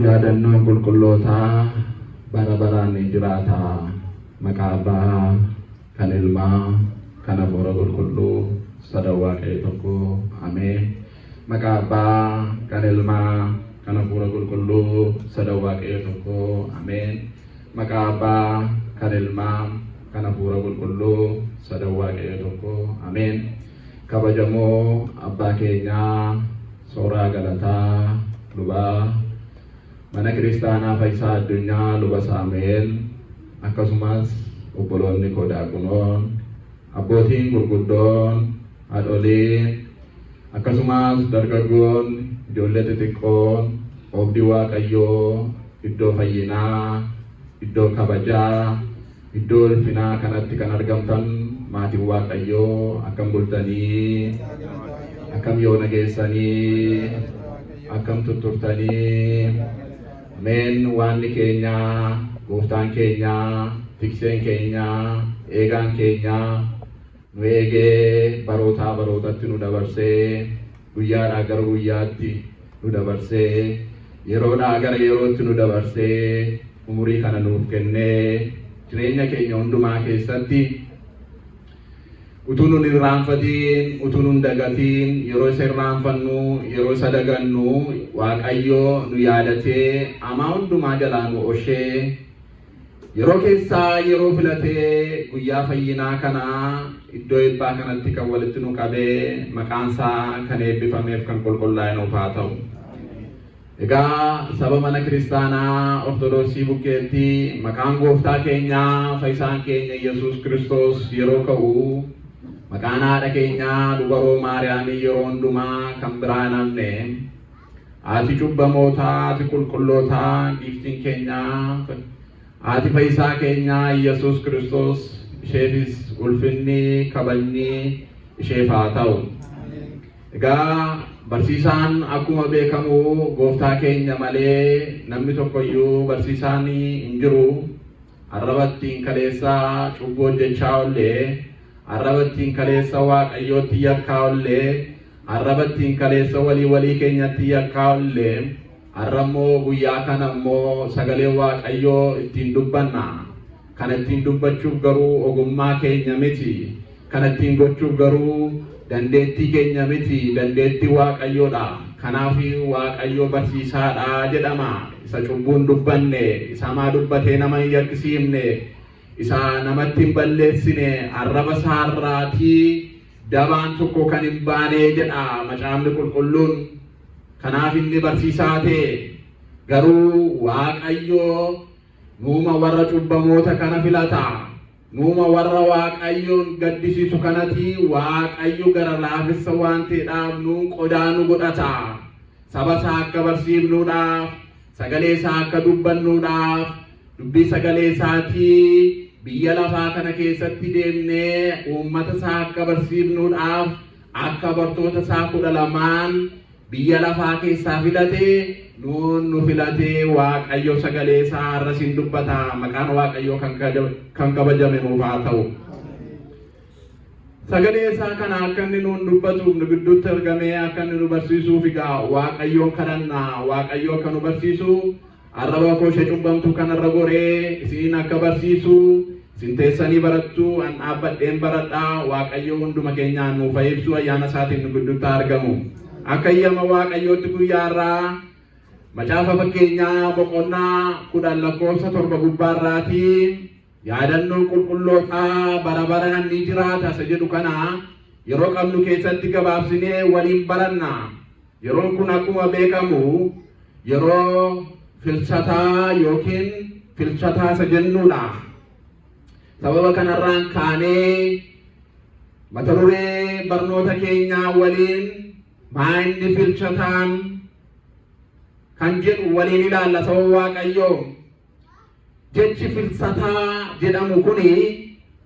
Yaadannoon qulqullootaa bara baraan ni jiraata. Maqaa Abbaa, kan Ilmaa, kan Hafuura Qulqulluu sadan Waaqayyo tokko. Ameen. Maqaa Abbaa, kan Ilmaa, kan Hafuura Qulqulluu sadan Waaqayyo tokko. Ameen. Maqaa Abbaa, kan Ilmaa, kan Hafuura Qulqulluu sadan Waaqayyo tokko. Ameen. Kabajamoo Abbaa keenyaa Sooraa Galataa lubaa mana kiristaanaa Fayyisaa Addunyaa luba Saamu'eel akkasumas obboloonni koo daaqunoon abbootiin gurguddoon haadholiin akkasumas dargaggoon ijoollee xixiqqoon oobdii Waaqayyoo iddoo fayyinaa iddoo kabajaa iddoo ulfinaa kanatti kan argamtan maatiin Waaqayyoo akkam bultanii akkam yoo nageessanii akkam tutturtanii. Ameen. Waanni keenya gooftaan keenya tikseen keenya eegaan keenya nu eegee barootaa barootatti nu dabarsee guyyaadhaa gara guyyaatti nu dabarsee yeroodhaa gara yerootti nu dabarsee umurii kana nuuf kennee jireenya keenya hundumaa keessatti utuu nun irraanfatiin utuu nun dagatiin yeroo isa irraanfannu yeroo isa dagannu Waaqayyo nu yaadatee amaa hundumaa jalaa nu oshee yeroo keessaa yeroo filatee guyyaa fayyinaa kanaa iddoo eebbaa kanatti kan walitti nu qabee maqaansaa kan eebbifameef kan qulqullaa'e nuuf haa ta'u. Egaa saba mana kiristaanaa Ortodoksii bukkeetti maqaan gooftaa keenyaa fayyisaan keenya Yesuus Kiristoos yeroo ka'u maqaan haadha keenyaa dubaroo Maariyaamii yeroo hundumaa kan biraa namne haati cubbamootaa haati qulqullootaa giiftiin keenyaa haati fayyisaa keenyaa Yesuus Kiristoos isheefis ulfinni kabajni isheef haa ta'u. Egaa barsiisaan akkuma beekamu gooftaa keenya malee namni tokkoyyuu barsiisaan hin jiru. Arrabattiin kaleessaa cubbuu hojjechaa ollee arrabattiin kaleessa Waaqayyootti yakkaa ollee arrabattiin kaleessa walii keenyatti yakkaa ollee arrammoo guyyaa kana immoo sagalee Waaqayyoo ittiin dubbanna. Kan ittiin dubbachuuf garuu ogummaa keenya miti. Kan ittiin gochuuf garuu dandeettii keenya miti. Dandeettii Waaqayyoodha. Kanaaf Waaqayyo barsiisaadha jedhama. Isa cubbuun dubbanne, isa maa dubbatee nama hin yakkisiifne, isa namatti hin balleessine, arraba isaarraatii dabaan tokko kan hin baane jedha macaafni qulqulluun. Kanaaf inni barsiisaa ta'e garuu Waaqayyo nuuma warra cubbamoota kana filata. Nuuma warra Waaqayyoon gaddisiisu kanatti Waaqayyo gara laafessa waan ta'eedhaaf nuun qodaa nu godhata. Saba isaa akka barsiifnuudhaaf, sagalee isaa akka dubbannuudhaaf, dubbii sagalee isaatii biyya lafaa kana keessatti deemnee uummata isaa akka barsiifnuudhaaf akka bartoota isaa 12 biyya lafaa keessaa filatee nu filatee Waaqayyo sagalee isaa irratti dubbata. Maqaan Waaqayyo kan kabajame nuuf haa ta'u. Sagalee isaa kana akka inni nuun dubbatuuf nu gidduutti argamee akka inni nu barsiisuuf egaa Waaqayyoon kadhanna. Waaqayyo akka nu barsiisu arraba koo ishee cubbamtu kanarra goree isin akka barsiisu isin teessanii barattu an dhaabbadheen baradhaa. Waaqayyo hunduma keenyaan nuuf ibsu ayyaana isaatiin nu gidduutti argamu. Akka ayyama Waaqayyootti guyyaarraa macaafa fakkeenyaa boqonnaa 10 lakkoofsa 7 gubbaarraatii yaadannoon qulqullootaa bara baraan ni jiraata isa jedhu kana yeroo qabnu keessatti gabaabsinee waliin baranna. Yeroon kun akkuma beekamu yeroo filsataa yookiin filsataa isa jennuudha. Sababa kanarraan kaanee mata duree barnoota keenyaa waliin maa inni filsataan kan jedhu waliin ilaalla. Sababa Waaqayyoo jechi filsataa jedhamu kuni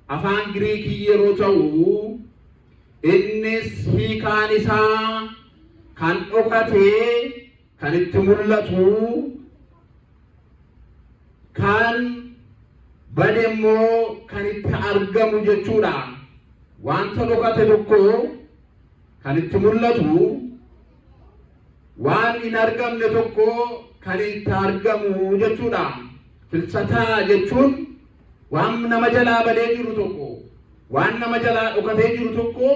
afaan Giriikii yeroo ta'u innis hiikaan isaa kan dhokatee kan itti mul'atu kan bade immoo kan itti argamu jechuudha. Wanta dhokate tokko kan itti mul'atu waan hin argamne tokko kan itti argamu jechuudha. Filsataa jechuun waan nama jalaa balee jiru tokko, waan nama jalaa dhokatee jiru tokko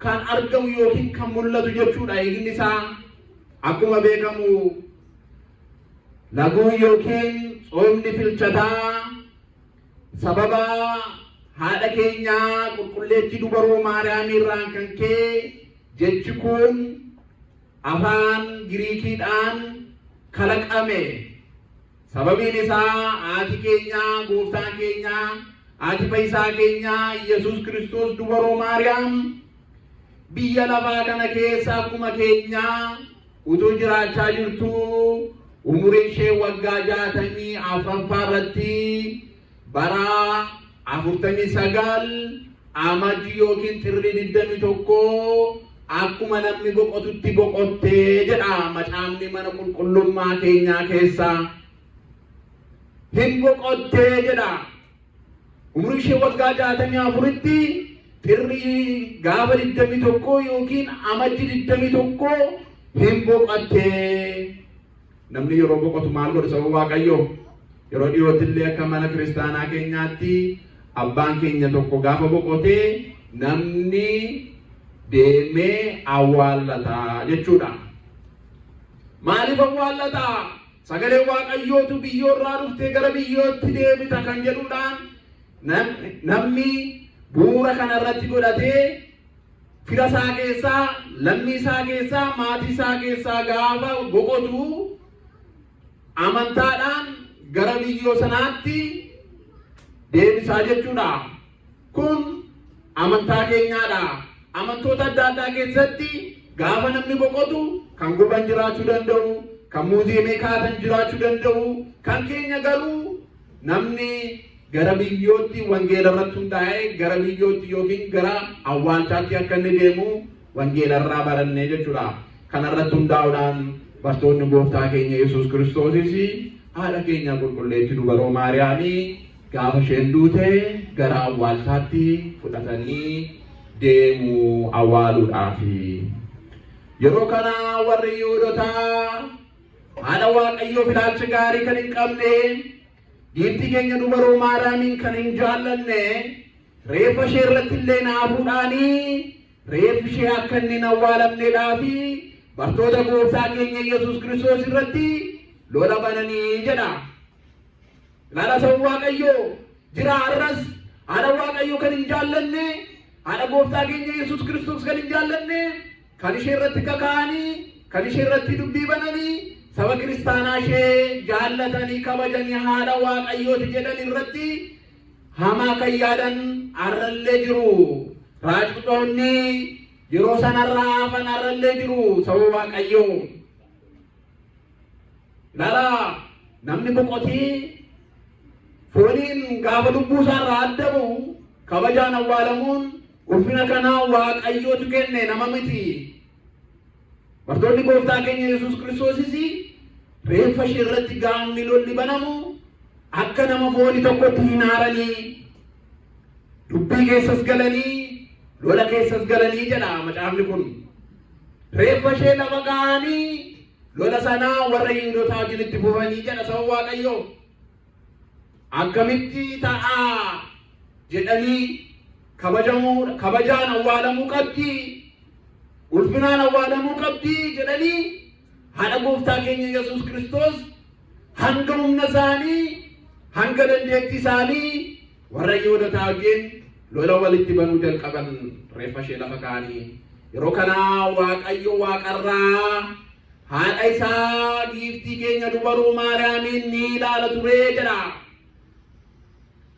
kan argamu yookiin kan mul'atu jechuudha. Hiikni isaa akkuma beekamu laguun yookiin tsoomni filchataa sababa haadha keenyaa qulqulleettii dubaroo Maariyaamii irraan kan ka'e jechi kun afaan Giriikiidhaan kalaqame. Sababiin isaa haati keenyaa gooftaan keenyaa haati fayyisaa keenyaa Yesuus Kiristoos dubaroo Maariyaam biyya lafaa kana keessa akkuma keenyaa utuu jiraachaa jirtu umuriin ishee waggaa 64 irratti bara 49 amajjii yookiin tirri 21 akkuma namni boqotutti boqottee jedha macaafni mana qulqullummaa keenyaa keessa. Hin boqottee jedha. Umriin ishee waggaa 64tti tirri gaafa 21 yookiin amajjii 21 hin boqottee. Namni yeroo boqotu maal godha sababa Waaqayyoo? Yeroo dhiyootti illee akka mana kiristaanaa keenyaatti abbaan keenya tokko gaafa boqotee namni deemee awwaallata jechuudha. Maaliif awwaallata? Sagalee Waaqayyootu biyyoorraa dhuftee gara biyyootti deebita kan jedhuudhaan namni bu'uura kanarratti godhatee fira isaa keessaa, lammii isaa keessaa, maatii isaa keessaa gaafa boqotu amantaadhaan gara biyyoo sanaatti deebisaa jechuudha. Kun amantaa keenyaadha. Amantoota adda addaa keessatti gaafa namni boqotu kan guban jiraachuu danda'u, kan muuziyeemii kaatan jiraachuu danda'u, kan keenya garuu namni gara biyyootti wangeela irratti hundaa'ee gara biyyootti yookiin gara awwaalchaatti akka inni deemu wangeela irraa barannee jechuudha. Kana irratti hundaa'uudhaan bartoonni gooftaa keenya Yesuus Kiristoosis haadha keenya qulqulleettii dubaroo Maariyaamii gaafa isheen duute gara awwaalchaatti fudhatanii deemu awwaaluudhaafi. Yeroo kana warri Yihuudootaa haadha Waaqayyoo ilaalcha gaarii kan hin qabne, dhiirti keenya dubaroo Maariyaamiin kan hin jaallanne, reeffa ishee irratti illee naafuudhaanii reeffi ishee akka inni hin awwaalamneedhaafi bartoota gooftaa keenya Yesuus Kiristoos irratti lola bananii jedha. Ilaala sababa Waaqayyoo jira har'as haadha Waaqayyoo kan hin jaallanne, haadha gooftaa keenya Yesuus Kiristoos kan hin jaallanne, kan ishee irratti kaka'anii, kan ishee irratti dubbii bananii, saba kiristaanaa ishee jaallatanii kabajanii haadha Waaqayyooti jedhan irratti hamaa kan yaadan har'allee jiru. Raajota yeroo sanarraa hafan har'allee jiru sababa Waaqayyoo. Ilaala namni boqotee fooniin gaafa lubbuu isaarraa adda ba'u kabajaan awwaalamuun ulfina kanaa Waaqayyootu kenne nama miti. Bartoonni gooftaa keenya Yesuus Kiristoosis reeffa ishee irratti gaanni lolli banamu akka nama foonii tokkotti hin aaranii dubbii keessas galanii lola keessas galanii jedha macaafni kun. Reeffa ishee lafa ga'anii lola sanaa warra Yihuudootaa wajjin itti fufanii jedha sababa Waaqayyoo. Akkamitti ta'a jedhanii kabajaan awwaalamuu qabdi, ulfinaan awwaalamuu qabdi jedhanii haadha gooftaa keenya Yesuus Kiristoos hanga humna isaanii, hanga dandeettii isaanii warra Yihuudootaa wajjin lola walitti banuu jalqaban reeffa ishee lafa kaa'anii. Yeroo kana Waaqayyo waaqarraa haadha isaa giiftii keenya dubaroo Maariyaamiin ni ilaala ture jedha.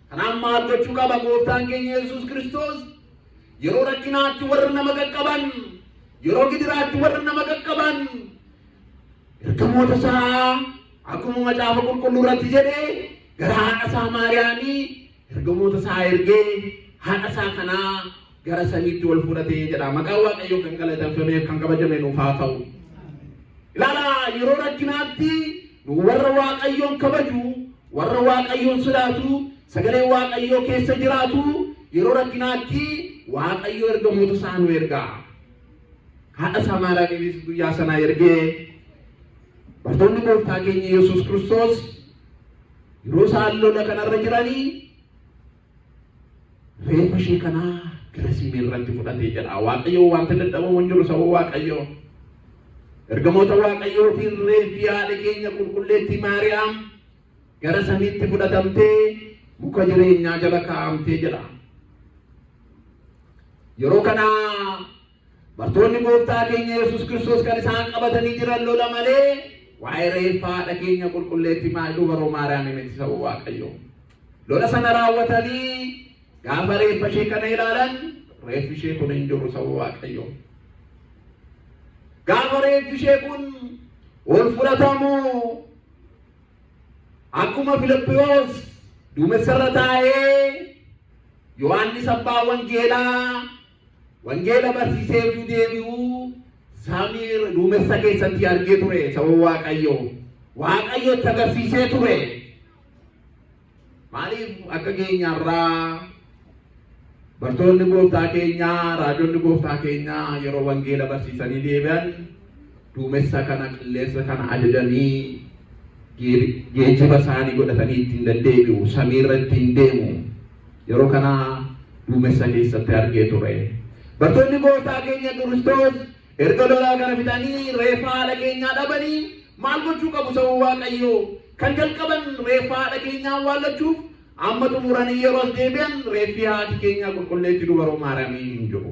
Kanaaf maal gochuu qaba gooftaan keenya Yesuus Kiristoos? Yeroo rakkinaatti warra nama qaqqaban, yeroo gidiraatti warra nama qaqqaban, ergamoota isaa akkuma macaafa qulqulluu irratti jedhee gara haadha isaa Maariyaamii ergamoota isaa ergee haadha isaa kanaa gara samiitti wal fudhatee jedha. Maqaan Waaqayyoo kan galateeffamee kan kabajame nuuf haa ta'u. Ilaala yeroo rakkinaatti warra Waaqayyoon kabaju, warra Waaqayyoon sodaatu, sagalee Waaqayyoo keessa jiraatu yeroo rakkinaatti Waaqayyo ergamoota isaa nu erga. Haadha isaa Maariyaamiinis guyyaa sana ergee bartoonni gooftaa keenya Yesuus Kiristoos yeroo isaan lola kanarra jiranii reeffa ishee kanaa gara siimee irratti fudhatee jedha. Waaqayyo wanta dadhabamu hin jiru sababa Waaqayyo. Ergamoota Waaqayyootiin reeffi haadha keenya qulqulleettii Maariyaam gara samiitti fudhatamtee muka jireenyaa jala kaa'amtee jedha. Yeroo kana bartoonni gooftaa keenya Yesuus Kiristoos kan isaan qabatanii jiran lola malee waa'ee reeffa haadha keenya qulqulleettii dubaroo Maariyaam miti sababa Waaqayyo. Lola sana raawwatanii gaafa reeffa ishee kana ilaalan reeffi ishee kun hin jiru sababa Waaqayyo. Gaafa reeffi ishee kun ol fudhatamu akkuma Filiphos duumessarra taa'ee Yohaannis abbaa wangeela barsiisee fi deebi'u Saamiir duumessa keessatti argee ture sababa Waaqayyo. Waaqayyotti agarsiisee ture. Maaliif akka keenyarraa bartoonni gooftaa keenyaa, raajonni gooftaa keenyaa yeroo wangeela barsiisanii deebi'an duumessa kana qilleensa kana ajajanii geejjiba isaanii godhatanii ittiin deddeebi'u, samiirra ittiin deemu. Yeroo kana duumessa keessatti argee ture. Bartoonni gooftaa keenya Kiristoos erga lolaa kana fixanii reeffa haadha keenyaa dhabanii maal gochuu qabu sababa Waaqayyo? Kan jalqaban reeffa haadha keenyaa awwaallachuuf amma xumuranii yeroo as deebi'an reeffi haati keenya qulqulleettii dubaroo Maariyaamii hin jiru.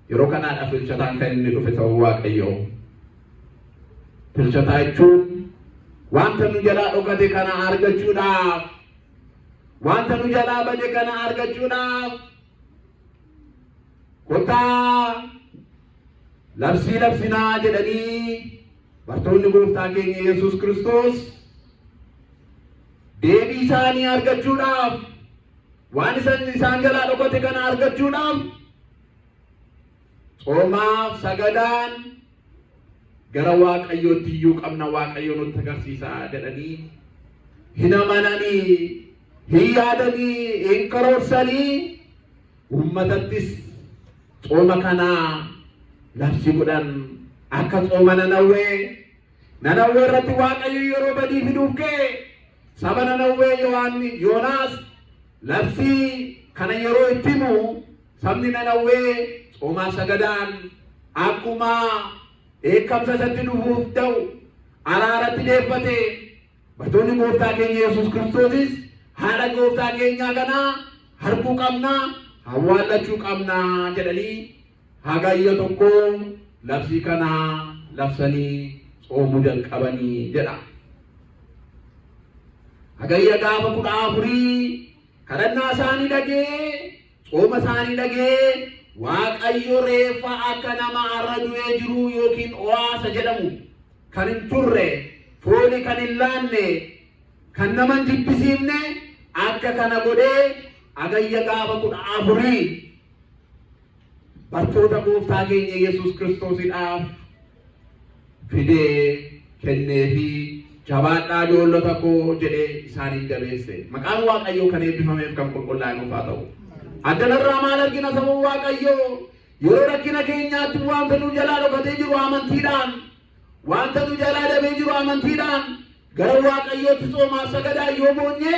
Yeroo kanaadhaaf filchataan kan inni dhufe sababa Waaqayyo. Filchataa jechuun wanta nu jalaa dhokate kana argachuudhaaf, wanta nu jalaa bade kana argachuudhaaf kottaa labsii labsinaa jedhanii bartoonni gooftaa keenya Yesuus Kiristoos deebii isaanii argachuudhaaf, waan isaan jalaa dhokate kana argachuudhaaf xoomaaf sagadaan gara Waaqayyootti iyyuu qabna, Waaqayyo nutti agarsiisaa jedhanii hin amananii, hin yaadanii, hin karoorsanii uummatattis xooma kanaa labsii godhan. Akka xooma Nanawwee irratti Waaqayyo yeroo badii fiduuf ka'e saba Nanawwee Yoonaas labsii kana yeroo itti himu sabni Nanawwee xoomaa sagadaan akkuma dheekkamsa isatti dhufuuf ta'u araaratti deeffate. Bartoonni gooftaa keenya Yesuus Kiristoosis haadha gooftaa keenyaa kanaa arguu qabnaa, awwaallachuu qabnaa jedhanii hagayya tokko labsii kana labsanii xoomuu jalqabanii jedha. Hagayya gaafa 14 kadhannaa isaanii dhagee, xooma isaanii dhagee Waaqayyo reeffa akka nama arra du'ee jiru yookiin owaasa jedhamu kan hin turre, fooni kan hin laanne, kan nama hin jibbisiifne akka kana godhee hagayya gaafa 14 bartoota gooftaa keenya Yesuus Kiristoosiidhaaf fidee kenneefi jabaadhaa ijoollota koo jedhee isaaniin jabeesse. Maqaan Waaqayyoo kan eebbifameef kan qulqullaa'e nuuf haa ta'u. Addanarraa maal argina sababa Waaqayyoo? Yeroo rakkina keenyaatti wanta nu jalaa dhokatee jiru amantiidhaan, wanta nu jalaa dabee jiru amantiidhaan gara Waaqayyootti xoomaa sagadaa yoo boonye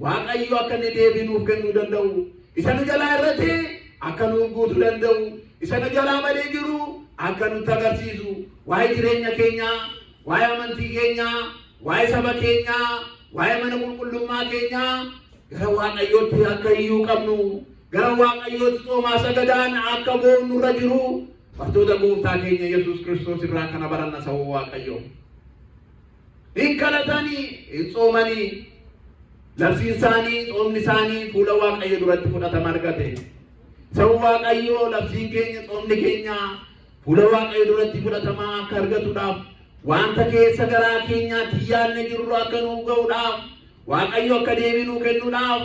Waaqayyo akka inni deebii nuuf kennuu danda'u, isa nu jalaa irratti akka nuuf guutuu danda'u, isa nu jalaa badee jiru akka nutti agarsiisu, waa'ee jireenya keenyaa, waa'ee amantii keenyaa, waa'ee saba keenyaa, waa'ee mana qulqullummaa keenyaa gara Waaqayyootti akka iyyuu qabnu, gara Waaqayyootti xoomaa sagadaan akka boonu irra jiru bartoota gooftaa keenya Yesuus Kiristoos irraa kana baranna sababa Waaqayyo. Hin kadhatanii, hin xoomanii, labsiin isaanii, xoomni isaanii fuula Waaqayyo duratti fudhatama argate. Sababa Waaqayyo labsiin keenya, xoomni keenya fuula Waaqayyo duratti fudhatama akka argatuudhaaf wanta keessa garaa keenyaatti yaadne jiru akka nuuf ga'uudhaaf, Waaqayyo akka deebii nuu kennuudhaaf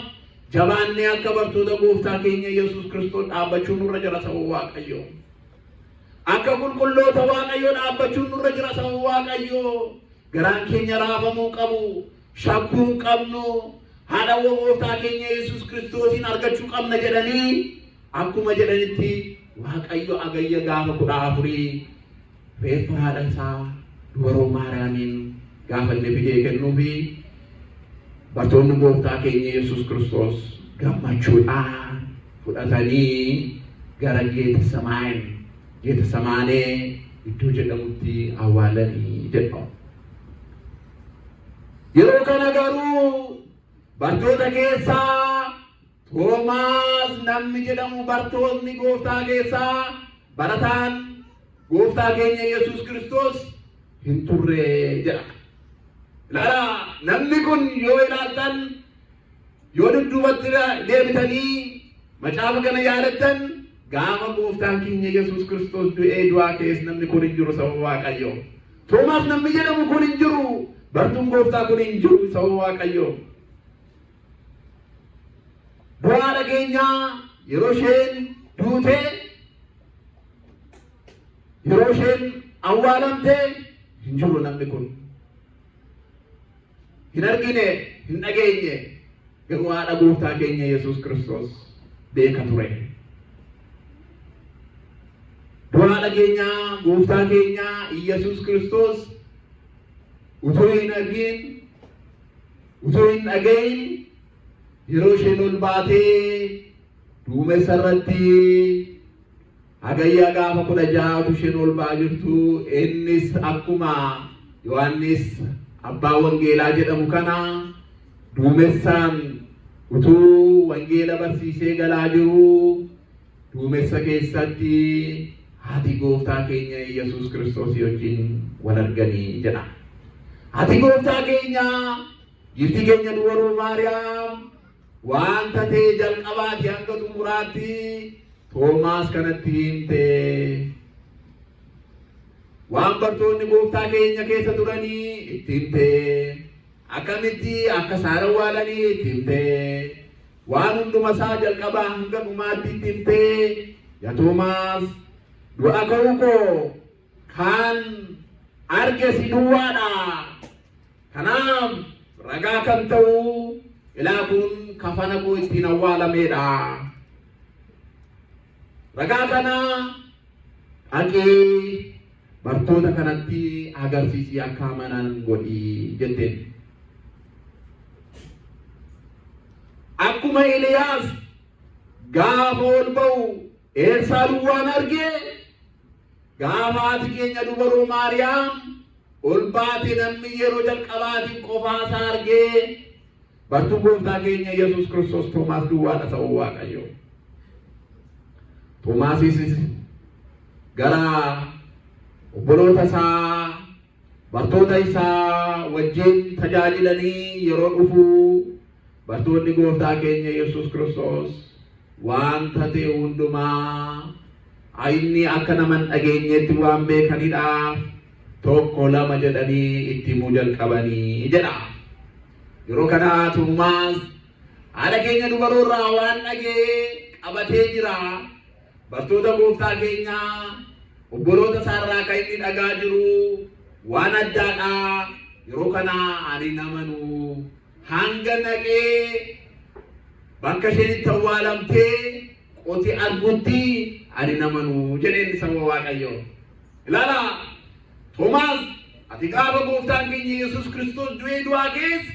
jabaannee akka bartoota gooftaa keenya Yesuus Kiristoos dhaabbachuun nurra jira sababa Waaqayyo. Akka qulqulloota Waaqayyo dhaabbachuun nurra jira sababa Waaqayyo. Garaan keenya raafamuu qabu, shakkuu qabnu, haadha gooftaa keenya Yesuus Kiristoosiin argachuu qabna jedhanii akkuma jedhanitti Waaqayyo hagayya gaafa 14 reeffa haadha isaa dubaroo Maariyaamiin gaafanne fidee kennuufi bartoonni gooftaa keenya Yesuus Kiristoos gammachuudhaan fudhatanii gara Geetsemaanee iddoo jedhamutti awwaalanii jedhamu. Yeroo kana garuu bartoota keessaa Toomaas namni jedhamu bartoonni gooftaa keessaa barataan gooftaa keenya Yesuus Kiristoos hin turre jedha. Ilaalaa namni kun yoo ilaaltan yoo dudduubatti deebitanii macaafa kana yaadattan gaafa gooftaan keenya Yesuus Kiristoos du'ee du'aa keessa namni kun hin jiru sababa Waaqayyoo. Toomaas namni jedhamu kun hin jiru, bartuun gooftaa kun hin jiru sababa Waaqayyoo. Du'aa dhageenyaa yeroo isheen duutee yeroo isheen awwaalamtee hin jiru namni kun. Hin argine, hin dhageenye, garuu haadha gooftaa keenya Yesuus Kiristoos beeka ture. Du'aa dhageenyaa gooftaa keenya Yesuus Kiristoos utuu hin argin, utuu hin dhagayin yeroo isheen ol baatee duumessa irratti hagayya gaafa 16 isheen ol ba'aa jirtu, innis akkuma Yohaannis abbaa wangeelaa jedhamu kana duumessaan utuu wangeela barsiisee galaa jiru duumessa keessatti haati gooftaa keenya Yesuus Kiristoos wajjin wal arganii jedha. Haati gooftaa keenya gifti keenya dubaroo Maariyaam waan ta'ee jalqabaati hanga xumuraatti Toomaas kanatti himte. Waan bartoonni gooftaa keenya keessa turanii itti himte. Akkamitti akka isaan awwaalanii itti himte. Waan hunduma isaa jalqabaa hanga dhumaatti itti himte. Yaa Toomaas, du'a ka'uu koo kan arge si duwwaadha. Kanaaf ragaa kan ta'u ilaa kun kafana koo ittiin awwaalameedha. Ragaa kana dhaqee bartoota kanatti agarsiisii akka amanan godhi jetteen. Akkuma Eliyaas gaafa ol ba'u Elsaan waan argee gaafa haati keenya dubaroo Maariyaam ol baate namni yeroo jalqabaatiin qofaasaa argee bartuu gooftaa keenya Yesuus Kiristoos Toomaas duwwaadha ta'uu Waaqayyo. Toomaasis gara obboloota isaa bartoota isaa wajjin tajaajilanii yeroo dhufu bartoonni gooftaa keenya Yesuus Kiristoos waan ta'e hundumaa inni akka nama hin dhageenyetti waan beekaniidhaaf tokko lama jedhanii itti himuu jalqabanii jedha. Yeroo kana Toomaas haadha keenya dubaroo irraa waan dhagee qabatee jira. Bartoota gooftaa keenya obboloota isaarraa kan inni dhagaa jiru waan addaadha. Yeroo kana ani namanu hanga naqee bakka isheen itti awwaalamtee qoti argutti ani namanu jedheen saba Waaqayyo. Ilaala Toomaas, ati gaafa gooftaan keenya Yesuus Kiristoos du'ee du'aa keessa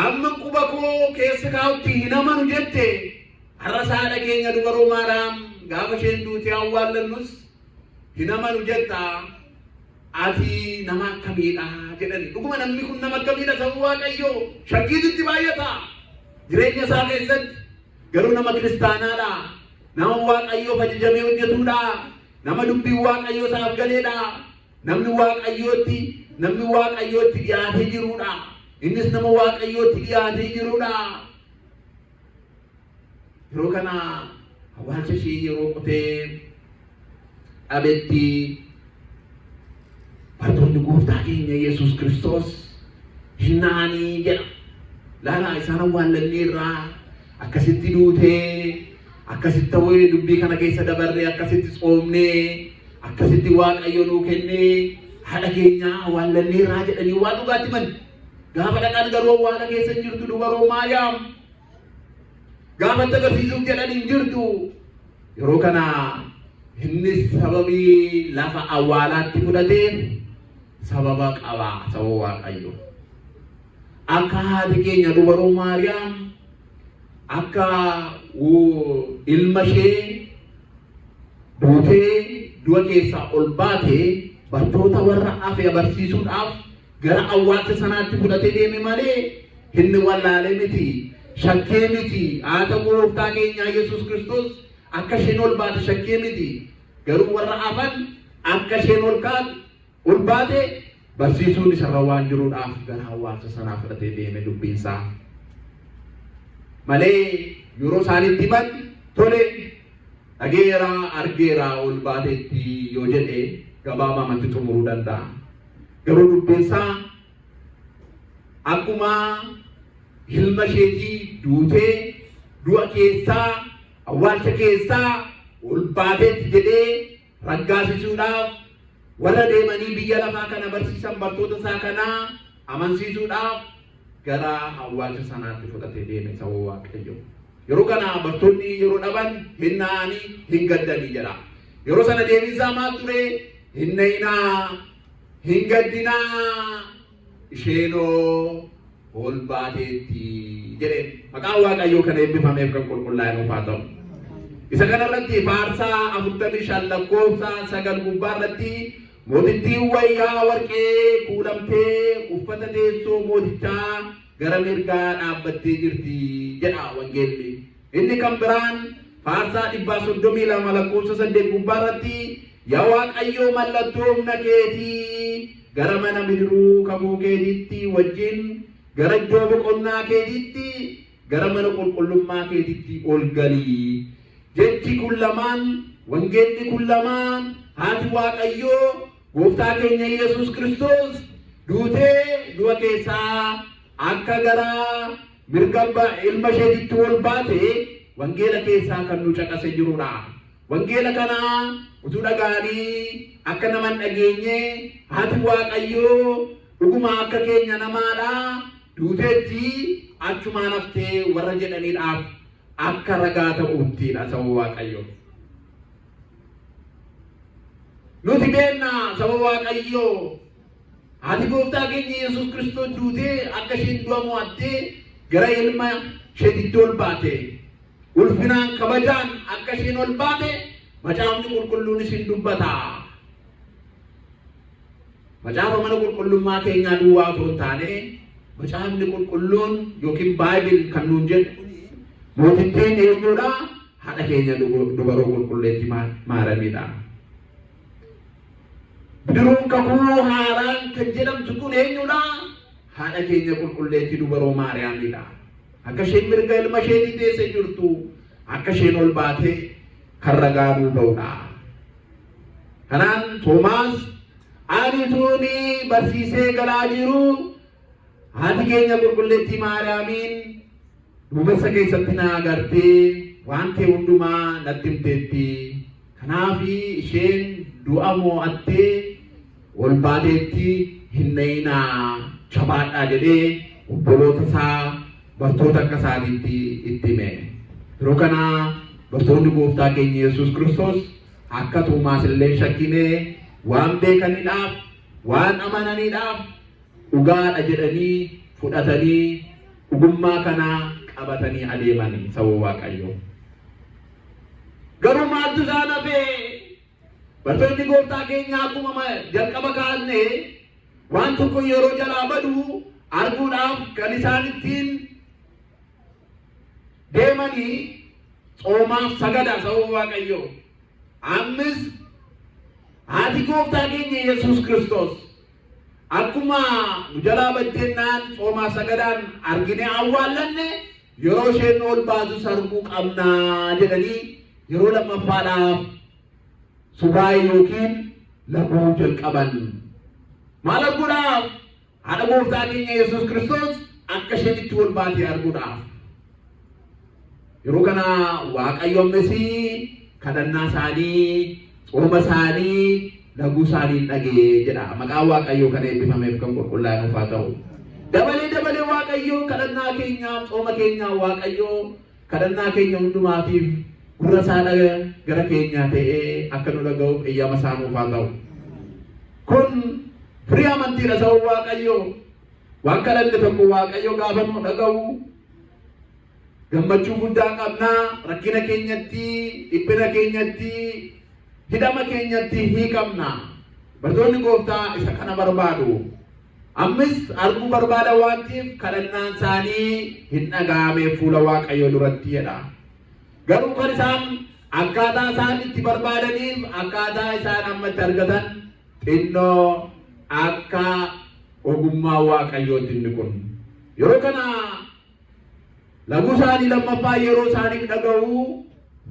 amma quba koo keessa kaa'utti hin amanu jette. Har'a haadha keenya dubaroo Maariyaam gaafa isheen duutee awwaallannus hin amanu jetta. Ati nama akkamiidha jedhani. Dhuguma namni kun nama akkamiidha saba Waaqayyo? Shakkiitti baay'ata jireenya isaa keessatti. Garuu nama kiristaanaadha. Nama Waaqayyoof ajajamee hojjetudha. Nama dubbii Waaqayyoo isaaf galeedha. Namni Waaqayyootti dhiyaatee jirudha. Innis nama Waaqayyootti dhiyaatee jirudha. Yeroo kana awwaalcha ishee yeroo qotee dhabetti bartoonni gooftaa keenya Yesuus Kiristoos hinnaanii jedha. Laalaa isaan awwaallanneerraa akkasitti duutee akkasitti ta'ee dubbii kana keessa dabarree akkasitti tsoomnee akkasitti Waaqayyo nuu kennee haadha keenya awwaallanneerraa jedhanii waan dhugaatti himan. Gaafa dhaqan garuu awwaala keessa hin jirtu dubaroo Maariyaam. Gaafa itti agarsiisuuf jedhanii hin jirtu. Yeroo kana innis sababii lafa awwaalaatti fudhateef sababa qaba sababa waaqayyo akka haati keenya dubaroo Maariyaam akka ilma ishee duutee du'a keessaa ol baatee bartoota warra hafe barsiisuudhaaf gara awwaalcha sanaatti fudhatee deeme malee inni wallaalee miti shakkee miti haata gooftaa keenya Yesuus Kiristoos akka isheen ol baate shakkee miti garuu warra hafan akka isheen ol baate barsiisuun isarra waan jiruudhaaf gara awwaalcha sanaa fudhatee deeme dubbiinsaa malee yeroo isaanitti himan tole dhageera argeera ol baateetti yoo jedhe gabaabamatti xumuruu danda'a garuu dubbiinsaa akkuma ilma isheetii duutee du'a keessaa awwaalcha keessaa ol baateetti jedhee raggaasisuudhaaf warra deemanii biyya lafaa kana barsiisan bartoota isaa kanaa amansiisuudhaaf gara awwaalcha sanaatti fudhatee deeme sababa waaqayyo yeroo kana bartoonni yeroo dhaban hinnaanii hin gaddanii jedha yeroo sana deebiinsaa maal ture hinnayinaa hin gaddinaa isheenoo ol baateetti jedheen maqaan waaqayyoo kana eebbifameef kan qulqullaa'e nuuf haa ta'u isa kanarratti faarsaa 45 lakkoofsa 9 gubbaarratti mootittiin wayyaa warqee kuulamtee uffata teessoo mootichaa gara mirgaa dhaabbattee jirti jedha wangeelli inni kan biraan faarsaa 132 lakkoofsa 8 gubbaarratti yaa waaqayyoo mallattoo humna keetii gara mana bidiruu kakuu keetiitti wajjin gara iddoo boqonnaa keetiitti gara mana qulqullummaa keetiitti ol galii jechi kun lamaan wangeelli kun lamaan haati waaqayyoo gooftaa keenya Yesuus Kiristoos duutee du'a keessaa akka gara mirga ilma isheetitti ol baate wangeela keessaa kan nu caqase jirudha wangeela kana utuu dhagaanii akka naman dhageenye haati waaqayyoo dhuguma akka keenya namaadha duuteetti achumaan haftee warra jedhaniidhaaf akka ragaa ta'uuttiidha sababa waaqayyoo nuti beenna sababa waaqayyoo haati gooftaa keenya Yesuus Kiristoos duutee akka isheen du'a mo'attee gara ilma isheetitti ol baate ulfinaan kabajaan akka isheen ol baate macaafni qulqulluun isin dubbata macaafa mana qulqullummaa keenyaa duwwaa otoo hin taane macaafni qulqulluun yookiin baayibil kan nuun jedhu mootittiin eenyudha haadha keenya dubaroo qulqulleetti Maariyaamidha bidiruun kakuu haaraan kan jedhamtu kun eenyudha haadha keenya qulqulleetti dubaroo Maariyaamidha akka isheen mirga ilma isheetii teessee jirtu akka isheen ol baate kan ragaa nuu ta'udha kanaan Toomaas anituuni barsiisee galaa jiru haati keenya qulqulleetti Maariyaamiin duumessa keessatti na agartee waan ta'e hundumaa natti himteetti kanaaf isheen du'a mo'attee ol baateetti hinnayinaa jabaadhaa jedhee obboloota isaa bartoota akka isaaniitti itti hime yeroo kana bartoonni gooftaa keenya Yesuus Kiristoos akka Toomaas illee shakkinee waan beekaniidhaaf waan amananiidhaaf dhugaadha jedhanii fudhatanii dhugummaa kana qabatanii adeemanii sababa waaqayyoo garuu maaltu isaan hafe bartoonni gooftaa keenya akkuma jalqaba kaanne waan tokko yeroo jalaa badu arguudhaaf kan isaan ittiin deemanii xoomaaf sagada sababa waaqayyoo ammis haati gooftaa keenya Yesuus Kiristoos akkuma nu jalaa baddennaan xoomaa sagadaan argine awwaallanne yeroo isheen ol baatu arguu qabnaa jedhanii yeroo lammaffaadhaaf subaayii yookiin laguu jalqaban maal arguudhaaf haadha gooftaa keenya Yesuus Kiristoos akka isheen itti ol baate arguudhaaf yeroo kana waaqayyo ammesii kadhannaa isaanii xooma isaanii laguu isaanii dhagee jedha maqaan waaqayyoo kana eebbifameef kan qulqullaa'e nuuf haa ta'u dabalee waaqayyoo kadhannaa keenyaaf xooma keenyaaf waaqayyoo kadhannaa keenya hundumaatiif gurra isaa gara keenyaa ta'ee akka nu dhaga'uuf eeyyama isaa nuuf haa ta'u kun firii amantiidha sababa Waaqayyo waan kadhanne tokko Waaqayyo gaafa nu dhaga'u gammachuu guddaa qabnaa rakkina keenyatti dhiphina keenyatti hidhama keenyatti hiikamna bartoonni gooftaa isa kana barbaadu ammis arguu barbaada waan ta'eef kadhannaan isaanii hin dhaga'amne fuula Waaqayyo duratti jedha garuu kan isaan akkaataa isaan itti barbaadaniif akkaataa isaan ammatti argatan xinnoo akka ogummaa Waaqayyootti inni kun yeroo kana laguu isaanii lammaffaa yeroo isaanii dhaga'u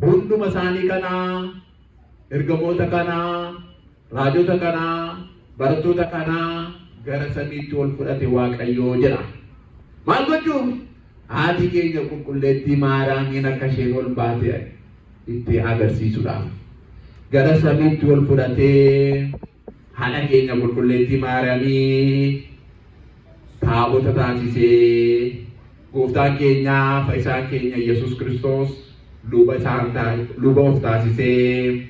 hunduma isaanii kana ergamoota kana raajota kana barattoota kana gara samiitti ol fudhate Waaqayyoo jedha maal gochuuf haati keenya qulqulleettii Maariyaamiin akka isheen ol baate itti agarsiisuudhaaf gara samiitti ol fudhatee haadha keenya qulqulleettii Maariyaamii taabota taasisee gooftaan keenya fayyisaan keenya Yesuus Kiristoos luba of taasisee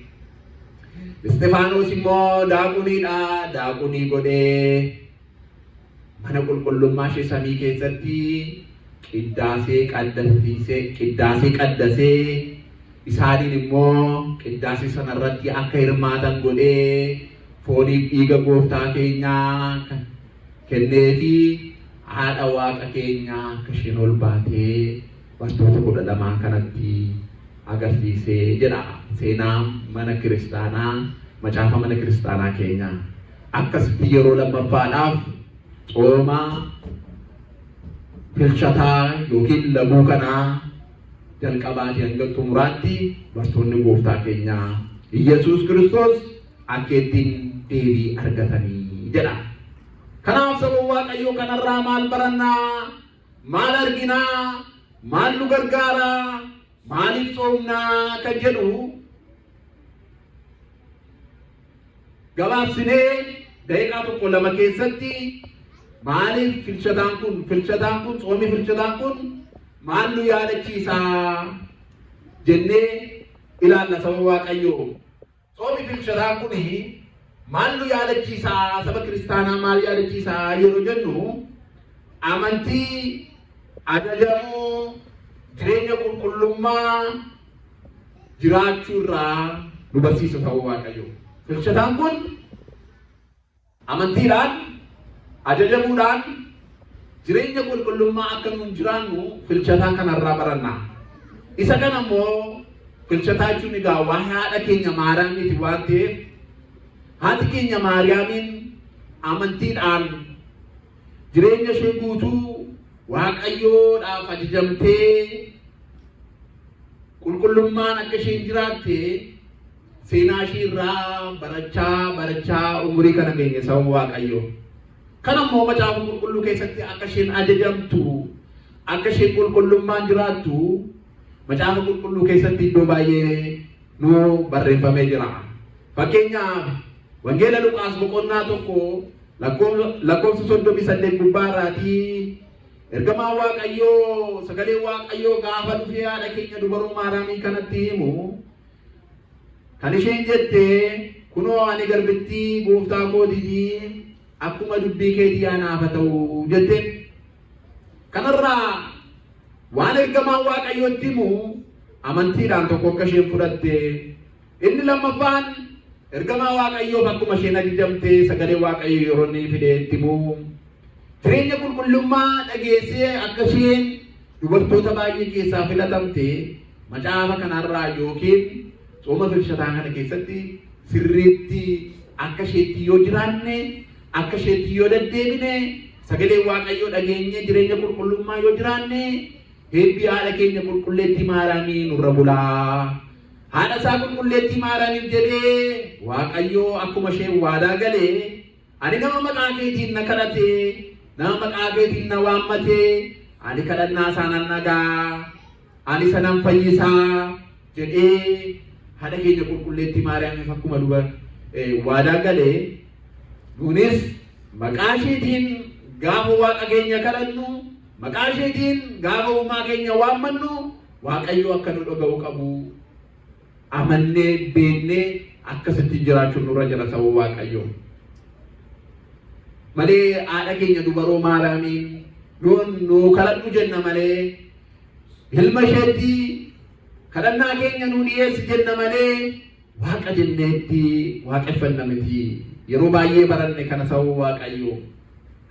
Istifaanos immoo daaquniidha daaqunii godhee mana qulqullummaa ishee samii keessatti qiddaasee qaddasee isaaniin immoo qiddaasee sanarratti akka hirmaatan godhee fooniif dhiiga gooftaa keenyaa kenneefi haadha waaqa keenyaa akka isheen ol baatee bartoota 12 kanatti agarsiisee jedha seenaa mana kiristaanaa macaafa mana kiristaanaa keenyaa akkasitti yeroo lammaffaadhaaf xooma filchataa yookiin laguu kanaa jalqabaatii hanga xumuraatti bartoonni gooftaa keenyaa Yesuus Kiristoos akka ittiin deebii argatanii jedha. Kanaaf sababa Waaqayyoo kanarraa maal barannaa? Maal arginaa? Maal nu gargaaraa? Maaliif xoomnaa kan jedhu gabaabsinee daqiiqaa tokko lama keessatti maaliif filchataan kun xoomii filchataan kun maal nu yaadachiisaa jennee ilaalla sababa Waaqayyoo. Xoomii filchataan kun maal nu yaadachiisaa saba kiristaanaa maal yaadachiisaa yeroo jennu amantii ajajamuu jireenya qulqullummaa jiraachuu irraa nu barsiisa sababa Waaqayyoo. Filchataan kun amantiidhaan ajajamuudhaan jireenya qulqullummaa akka nuun jiraannu filchataa kanarraa baranna. Isa kana immoo filchataa jechuun egaa waa haadha keenya Maariyaamiiti waan ta'eef haati keenya Maariyaamiin amantiidhaan jireenya ishee guutuu Waaqayyoodhaaf ajajamtee qulqullummaan akka isheen jiraatte seenaa ishee irraa barachaa umurii kana geenye sababa Waaqayyoo. Kana immoo macaafa qulqulluu keessatti akka isheen ajajamtu akka isheen qulqullummaan jiraattu macaafa qulqulluu keessatti iddoo baay'ee nu barreeffamee jira. Fakkeenyaaf wangeela Luqaas boqonnaa 1 lakkoofsa 38 gubbaarraatii ergamaan Waaqayyoo sagalee Waaqayyoo gaafa dhufee haadha keenya dubaroo Maariyaamii kanatti himu kan isheen jette kunoo ani garbittii gooftaa kootii akkuma dubbii keetii anaaf ta'u jette. Kanarraa waan ergamaan Waaqayyootti himu amantiidhaan tokko akka isheen fudhatte inni lammaffaan ergamaa Waaqayyoof akkuma isheen ajajamtee sagalee Waaqayyoo yeroo inni fideetti himu jireenya qulqullummaa dhageessee akka isheen dubartoota baay'ee keessaa filatamte macaafa kanarraa yookiin xooma filchataa kana keessatti sirriitti akka isheetti yoo jiraanne akka isheetti yoo deddeebine sagalee Waaqayyoo dhageenye jireenya qulqullummaa yoo jiraanne eebbi haadha keenya qulqulleettii Maariyaamii nurra bulaa. Haadha isaa qulqulleettii Maariyaamiif jedhee Waaqayyoo akkuma isheen waadaa galee ani nama maqaa keetiin na kadhate nama maqaa keetiin na waammate ani kadhannaa isaa nan dhagaa ani isa nan fayyisaa jedhee haadha keenya qulqulleettii Maariyaamiif akkuma waadaa galee nuunis maqaa isheetiin gaafa Waaqa keenya kadhannu maqaa isheetiin gaafa uumaa keenya waammannu Waaqayyoo akka nu dhaga'u qabu amannee beennee akkasitti jiraachuun nurra jira sababa Waaqayyoo. malee haadha keenya dubaroo Maariyaamiin nu kadhadhu jenna malee ilma isheetti kadhannaa keenya nu dhiyeessi jenna malee Waaqa jenneetti waaqeffanna miti. Yeroo baay'ee baranne kana sababa Waaqayyo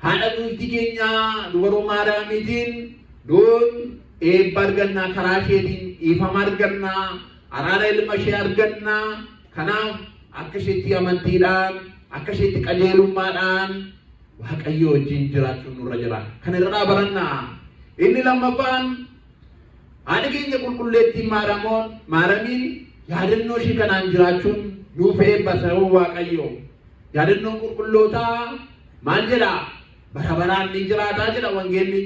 haadha duuti keenya dubaroo Maariyaamiitiin nuun eebba argannaa karaa isheetiin dhiifama argannaa araara ilma ishee argannaa. Kanaaf akka isheetti amantiidhaan akka isheetti qajeelummaadhaan Waaqayyo wajjin jiraachuun nurra jira. Kana irraa barannaa. Inni lammaffaan haadha keenya qulqulleettiin Maariyaamiin yaadannoo ishee kanaan jiraachuun nuuf eebba sababa Waaqayyo. Yaadannoon qulqullootaa maal jedha? Bara baraan ni jiraataa jedha wangeelli.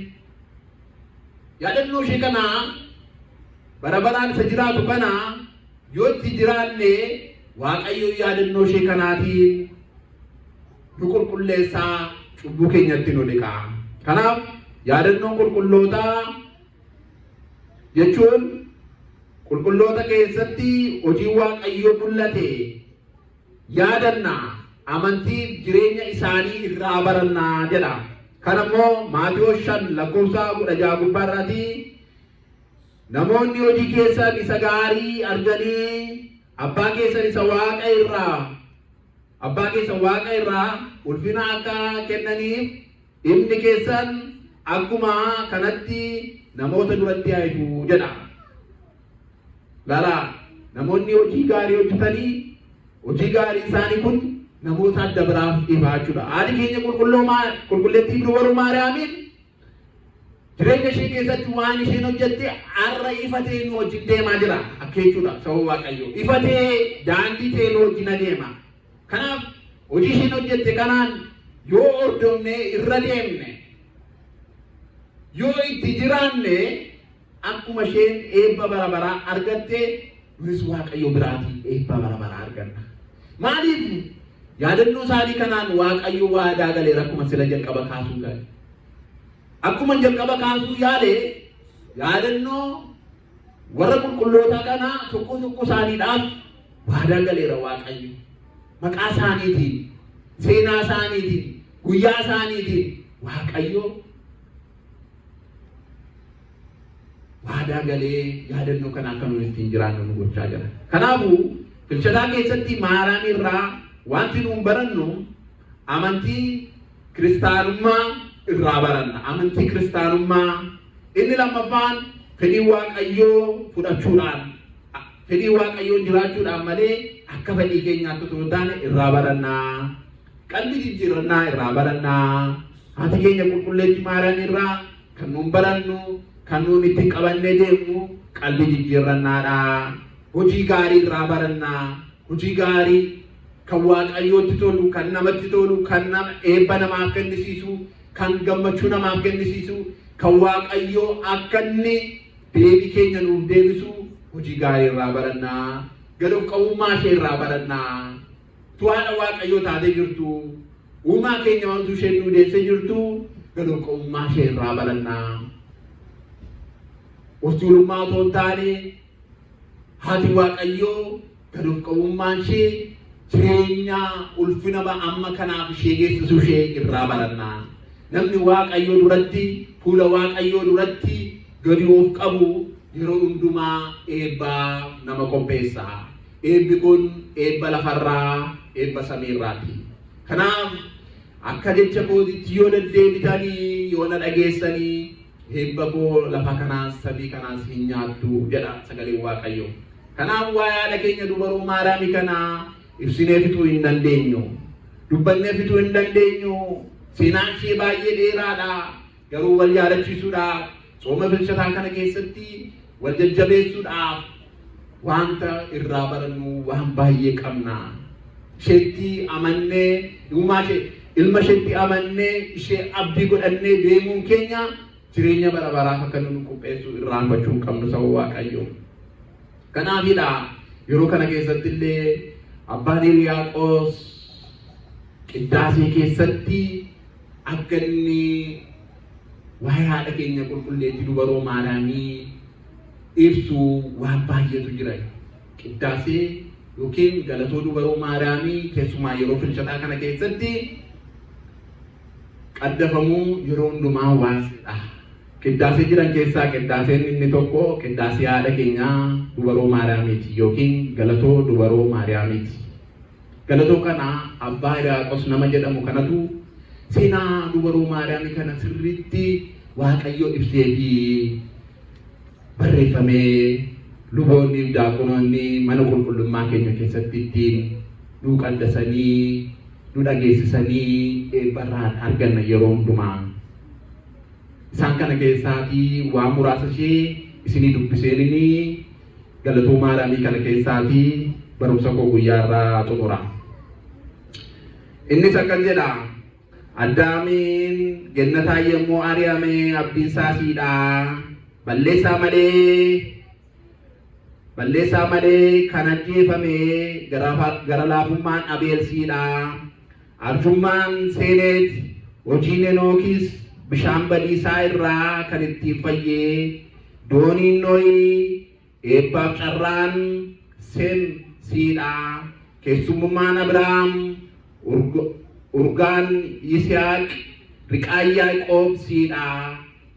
Yaadannoo ishee kana bara baraan isa jiraatu kana yoo itti jiraanne Waaqayyo yaadannoo ishee kanaatiin nu qulqulleessaa cubbuu keenyatti nu dhiqa. Kanaaf yaadannoon qulqullootaa jechuun qulqulloota keessatti hojii Waaqayyo mul'ate yaadannaa amantii jireenya isaanii irraa barannaa jedha. Kanammoo Maatiyos 5:16 gubbaarratti namoonni hojii keessan isa gaarii arganii abbaa keessan isa Waaqa irraa ulfina akka kennaniif inni keessan akkuma kanatti namoota duratti haayitu jedha. Lala namoonni hojii gaarii hojjetanii hojii gaarii isaanii kun namoota adda biraaf ifaa jechuudha. Haadhi keenya qulqulleettiin dubaroo Maariyaamiin jireenya ishee keessatti waan isheen hojjette har'a ifatee nu wajjin deemaa jira akka jechuudha sababa Waaqayyo. Ifatee daandii ta'e nu wajjin adeema. Kanaaf hojii isheen hojjette kanaan yoo hordofne irra deemne yoo itti jiraanne akkuma isheen eebba bara baraa argatte nunis Waaqayyo biraatii eebba bara baraa arganna. Maaliif yaadannoo isaanii kanaan Waaqayyo waadaa galeera akkuma sila jalqaba kaasuu gale. Akkuma jalqaba kaasuu yaale yaadannoo warra qulqulloota kana tokko isaaniidhaaf waadaa galeera Waaqayyo. Maqaa isaaniitiin, seenaa isaaniitiin, guyyaa isaaniitiin Waaqayyo waadaa galee yaadannoo kana akka nuyi ittiin jiraannu nu gochaa jira. Kanaafuu filchataa keessatti Maariyaam irraa wanti nuun barannu amantii kiristaanummaa irraa baranna. Amantii kiristaanummaa inni lammaffaan fedhii Waaqayyoo fudhachuudhaan fedhii Waaqayyoon jiraachuudhaan malee akka fedhii keenyaatti otoo hin taane irraa barannaa. Qalbii jijjiirannaa irraa barannaa. Haati keenya qulqulleetti Maariyaam irraa kan nuun barannu kan nuun itti qabannee deemnu qalbii jijjiirannaadha. Hojii gaarii irraa barannaa. Hojii gaarii kan Waaqayyootti tolu, kan namatti tolu, kan eebba namaaf kennisiisu, kan gammachuu namaaf kennisiisu, kan Waaqayyoo akka inni deebii keenya nuuf deebisu hojii gaarii irraa barannaa. Gad of qabummaa ishee irraa barannaa. Tu'aadha Waaqayyoo taatee jirtu, uumaa keenya wantu isheen nu deessee jirtu gad of qabummaa ishee irraa barannaa. Of tuulummaa otoo hin taane haati Waaqayyoo gad of qabummaan ishee jireenya ulfina amma kanaaf ishee geessisu ishee irraa barannaa. Namni Waaqayyoo duratti fuula Waaqayyoo duratti gadi of qabu yeroo hundumaa eebbaa nama qopheessa. Eebbi kun eebba lafarraa, eebba samiirraati. Kanaaf akka jecha kootitti yoo deddeebitanii yoo na dhageessanii eebba koo lafa kanaas samii kanaas hin nyaattu jedha sagaleen Waaqayyoo. Kanaaf waa yaada keenya dubaroo Maariyaam kanaa ibsinee fixuu hin dandeenyu. Dubbannee fixuu hin dandeenyu. Seenaan ishee baay'ee dheeraadha. Garuu wal yaadachiisuudhaaf sooma filchataa kana keessatti wal jajjabeessuudhaaf wanta irraa barannu waan baay'ee qabna. Isheetti amannee uumaa ishee ilma isheetti amannee ishee abdii godhannee deemuun keenya jireenya bara baraaf akka nu qopheessu irraanfachuu hin qabnu sababa Waaqayyoo. Kanaafidha yeroo kana keessatti illee abbaan Hiriyaaqoos qiddaasee keessatti akka inni waa'ee haadha keenya qulqulleetti dubaroo Maariyaamii ibsu waan baay'eetu jira. Qiddaasee yookiin galatoo dubaroo Maariyaamii keessumaa yeroo filchataa kana keessatti addafamu yeroo hundumaa waasidha. Qiddaasee jiran keessaa qiddaaseen inni tokko qiddaasee haadha keenyaa dubaroo Maariyaamiiti yookiin galatoo dubaroo Maariyaamiiti. Galatoo kana abbaa Hiriyaaqos nama jedhamu kanatu seenaa dubaroo Maariyaamii kana sirriitti Waaqayyo ibsee fi barreeffamee luboonni fi daaqonoonni mana qulqullummaa keenya keessatti ittiin nu qaddasanii nu dhageessisanii eebbarraan arganna yeroo hundumaa. Isaan kana keessaatii waan muraasa ishee isinii dubbiseenini galatoo Maariyaamii kana keessaatii barumsa koo guyyaarraa xumura. Innis akkan jedha, Addaamiin gannataa yemmuu ari'ame abdiin isaa siidha. Balleessaa malee kan ajjeefame gara laafummaan Abeel siidha. Arjummaan seeneet hojiin Henookis bishaan badiisaa irraa kan ittiin fayyee dooniin Noohii eebbaaf carraan Seem siidha. Keessummummaan Abrahaam urgaan Yisihaaq riqaan Yaaqoob siidha.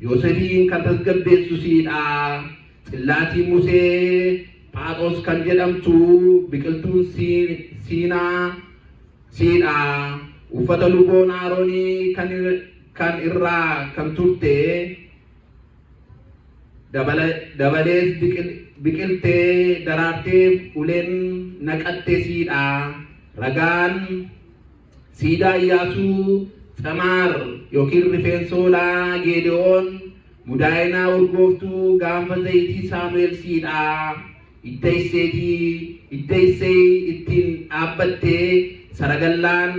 Yoosefiin kan tasgabbeessu siidha. Xillaatii Musee Phaaxos kan jedhamtu biqiltuun Siinaa siidha. Uffata luboon Aroonii kan irraa kan turte dabalees biqiltee daraartee uleen naqattee siidha. Ragaan siidaa Iyyaasuu Samaar yookiin rifeensoolaa Geediyoon mudaayinaa urgooftuu gaanfa zayitii Saamu'eel siidha. Iddeessee ittiin dhaabbattee saragallaan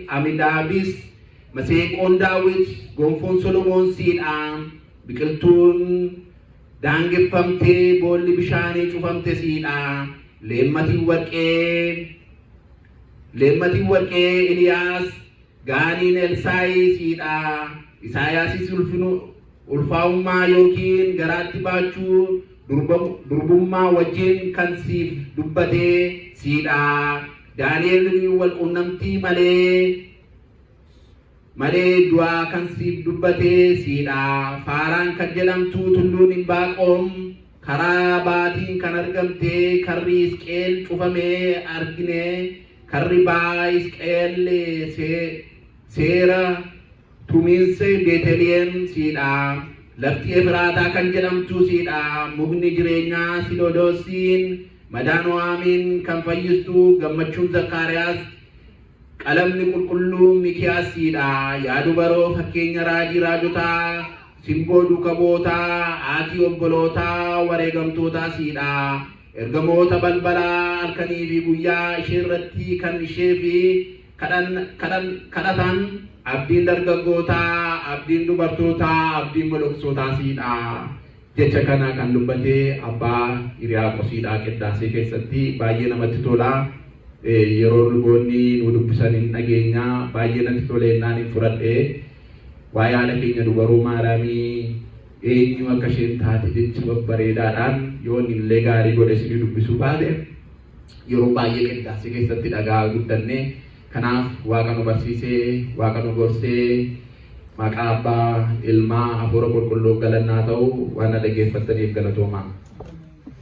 Amidaabis maseeqoon Daawit gonfoon Solomoon siidha. Biqiltuun daangeffamtee boolli bishaanii cufamte siidha. Leemmatiin warqee Iliyaas gaaniin Elsaayi siidha. Isaayaasis ulfaa'ummaa yookiin garaatti baachuu durbummaa wajjin kan siif dubbatee siidha. Daani'eel wal quunnamtii malee du'aa kan siif dubbatee siidha. Faaraan kan jedhamtu tulluun Hinbaaqoom karaa baatiin kan argamte karri Hisqeel cufamee argine. Karri baa Hisqeel seera tumiinsa Beeteliyeem siidha. Lafti Efraataa kan jedhamtu siidha. Mukni jireenyaa Silodoosiin Madaanoo'aamiin kan fayyistu gammachuun Zakkaariyaas qalamni qulqulluun Mikiyaas siidha. Yaa dubaroo fakkeenya raajotaa simboo duuka bootaa aatii obbolootaa wareegamtootaa siidha. Ergamoota balbalaa halkanii fi guyyaa ishee irratti kan ishee fi kadhatan abdiin dargaggootaa, abdiin dubartootaa, abdiin moloksotaa siidha. Jecha kana kan dubbatee abbaa Hiriyaaqosiidha qiddaasee keessatti baay'ee namatti tola. Yeroo luboonni nu dubbisan hin dhageenya baay'ee natti toleenaan hin fudhadhe. Waa'ee haadha keenya dubaroo Maariyaamii eenyu akka isheen taate jecha babbareedaadhaan yoo inni illee gaarii godhe isinii dubbisuu baate yeroo baay'ee qiddaasee keessatti dhagaa guddanne. Kanaaf Waaqa nu barsiisee, Waaqa nu gorsee maqaa Abbaa, Ilmaa, Hafuura Qulqulluu galannaa ta'u waan dhaggeeffattaniif galatoomaa.